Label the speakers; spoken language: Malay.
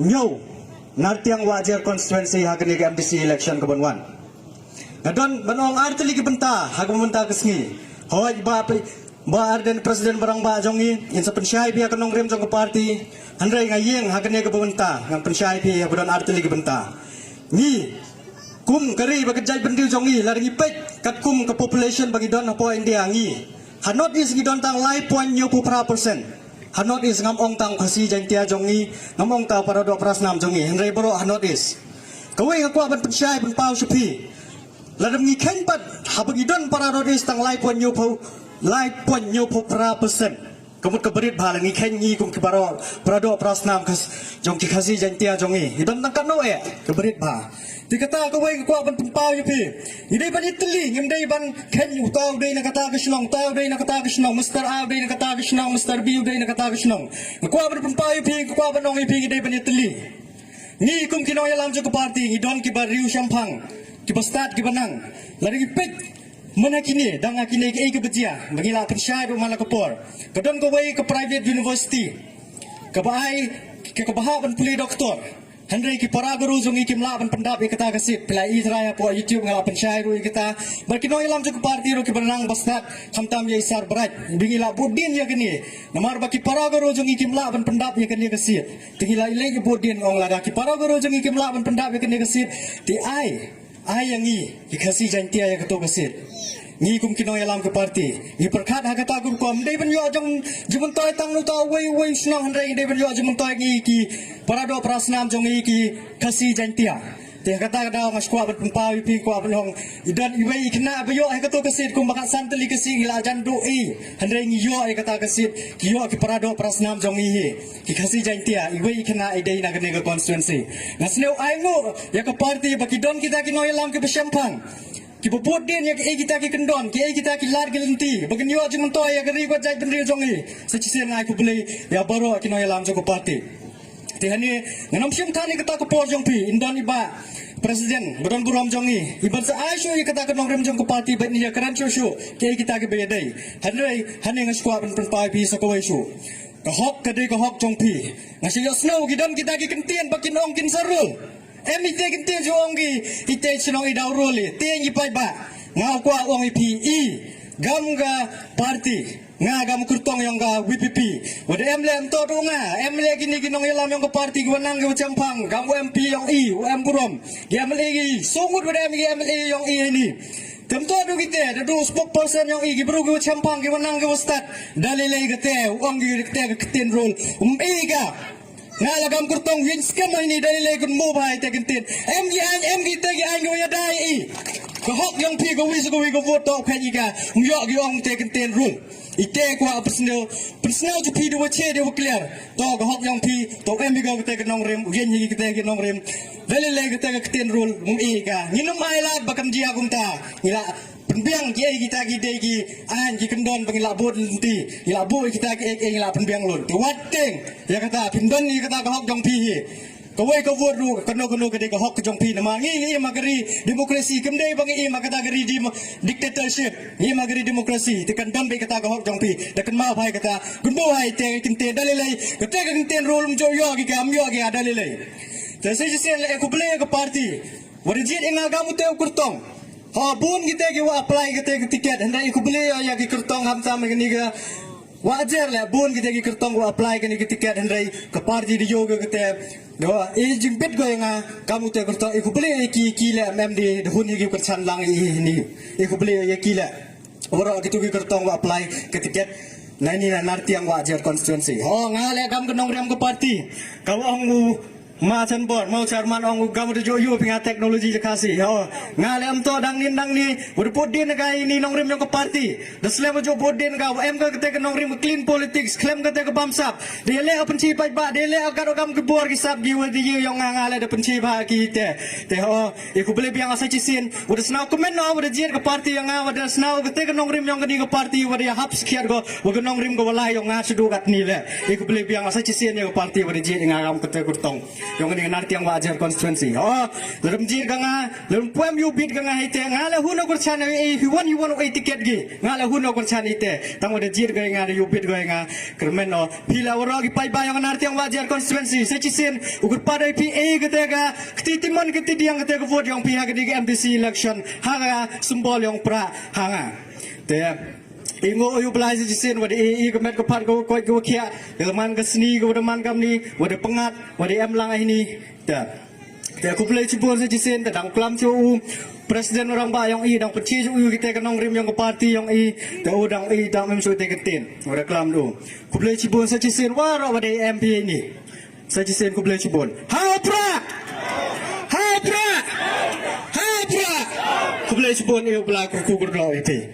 Speaker 1: nyo nartiang wajar konstituensi hakani ke MPC election ke Banwan. Ngadon banong artili ke benta hak benta kesngi. Hoi ba arden presiden barang ba jongi in sa pensyai biya kanong rem jong ke parti handrai ngayeng hakani ke benta ngang pensyai biya badon artili ke benta. Ni kum kari bagajai bendil jongi laring ipet kat kum ke population bagi don apa India ngi. Hanot is gidon tang lai point nyo pupra persen. Hanot is ngam ong tang kasi jantia jongi ngam ong ta para do pras nam jongi henry boro hanot is kawai ngakwa ban pensyai ban pau sepi ladam ngi ken pat habagidon para do is tang lai pon nyo pra persen kemut keberit bhala ngi ken ngi kum kibaro para do pras nam kas jong ki kasi jantia jongi idon tang kano keberit ba dikata kawai ngakwa ban pau sepi idai ban itli ngimdai ban ken yu tau dei na kata kisnong tau dei na kata kisnong Mr. A dei na kata kisnong Mr. B dei na kata kisnong ngakwa ban pau sepi ngakwa ban ong sepi idai ban itli ni kum kinoy alam jo ko party idon ki bariu syampang ki bastat ki banang lari pek mana kini dang kini ke bejia bangila pensyai ru mala kapor kadon ko wai ke private university ke bai ke bahaban puli doktor Henry ki para guru zongi kim la ban pendap ikata kasit pelai Israel po YouTube ngala pensyai ru ikata berkinoy alam jo ko party ru ki banang bastat khamtam ye isar berat bingila budin ya kini namar baki para guru zongi kim la ban pendap ye kini kasit tingila ile ki budin ong la ki para guru zongi kim la ban pendap ye kini kasit ti ai yang ki kasi jantia ya keto kasit ni kum kinoy alam ke parti ni perkhat ha kata kum kom dei ban yo jong jumun toy tang nu to wei snong handai dei ban yo jumun toy ki para do prasnam jong ki kasi jantia te kata da ngas kwa ban pau pi kwa ban hong idan iwei kena ba yo ha keto kasit kum bakat santeli kasi ila jan do handai ngi yo ai kata kasit ki yo ki para do prasnam jong ki kasi jantia iwei kena idei na ke constituency ngasneu ai ngo ya ke parti baki don kita kinoy alam ke besyampang ki bobot din ya kita ki kendon ki kita ki lar gelenti bagen yo jung to ya gari ko jai bendri jongi secisen ngai ku beli ya baro ki no yalam ko parti ti hani nganam sim thani kata ko por jong pi indon iba presiden bodon burom jongi iban sa ai shu kata ko nong jong ko parti ba ni ya karan shu ki kita ki be dai hanai hani ngas ko ban pai pi sa ko wai shu ka hok ka dei ka hok jong pi ngasi yo snow ki don kita ki kentien bakin ong kin sarul ite kintin juonggi ite sinong idauruli tiang ipai ba ngau kwa ong ipi gam ga party nga gam kurtong yang ga WPP wade emle to do nga emle gini ginong ilam yang ga party gwanang ga campang gam MP yang UM burom emle gi sungut wade emle yang ini tentu adu kita adu spokesperson yang gibru ga campang gwanang ga ustad dalile gate ong gi gate ketin rule ga ngalagam kurtong win scam ini dari legun mobile tegentin MG tegi ango ya dai ko hok yang pi go wis go voto khaji ga ngyo gi ong tegentin rule ite ko personal ju pi do che de clear to ko hok yang pi to MG go tegen nong rem yen yi tegen nong rem dari leg tegentin rule ga nginum ai la bakam dia gumta ngila penbiang kiai kita ki an ki kendon pengila bod nanti ila boy kita ki ngila penbiang lun tu wateng ya kata pindon ni kata hok jong pi kawai ka vot ru kano ke ka hok jong pi nama ngi magari demokrasi kemdai bang magata gari di dictatorship ngi magari demokrasi tekan don be kata ka hok jong pi dekan ma bhai kata gunbo hai te kinte dalilai kate ka kinte rol mjo yo ki kam yo ki dalilai tese jisen le ko ble ka party warijit inga gamu te kurtong bun kita ki wa apply kita tiket hendak ikut beli ya ki kertong hamsam ni ga wajar lah bun kita ki kertong wa apply ni tiket hendak ke parti di yoga kita do jimpit go yang kamu te kertong ikut beli ki la MMD hun ni ki kersan lang ini ikut beli ya ki la ora gitu ki kertong wa apply ke tiket nah ini narti yang wajar konstituensi ngale kam kenong rem ke parti kau ang ma chan bor mau charman ong gam de joyo pinga teknologi je kasi ngale am to dang ni berpot din ga ini nong rim yang ke parti deslem jo pot din ga em ga kete nong rim clean politics klem kete ke bamsap de le penci pai ba de le ga gam ke bor ki sap gi wadi yang ngale de penci ba ki te iku bele biang asa cisin udah snau komen no udah jier ke parti yang udah snau kete ke nong rim yang ke parti udah hap sekian go udah nong rim go walai yang ngasudu gat ni le iku bele biang asa cisin yang ke parti udah jier ngam kete kurtong yang ini nartiang wajar konstituensi. Oh, dalam jir kanga, dalam puam yu bid kanga hite, ngala huno kurcana hiwan tiket gi, ngala huno kurcana hite, tang ada jir kanga ngala yu bid kanga, kermeno pila orang pai bayang nartiang wajar konstituensi, secisin ukur pada PA ketega, ketitiman ketidang ketega vote yang pihak di MDC election, hanga simbol yang pra hanga. Ingo uyu belai sejisin wadi kemet kepat kau kia eleman keseni kau deman kami wadi pengat wadi emlang ini aku belai cibur sejisin tentang kelam cu presiden orang bayang dang peci cu kita kenong rim yang ke parti yang dang dang memsu teketin wadi kelam tu aku belai cibur sejisin waro wadi MP ini sejisin aku belai cibur hapra aku belai cibur iyo belai kuku berdau itu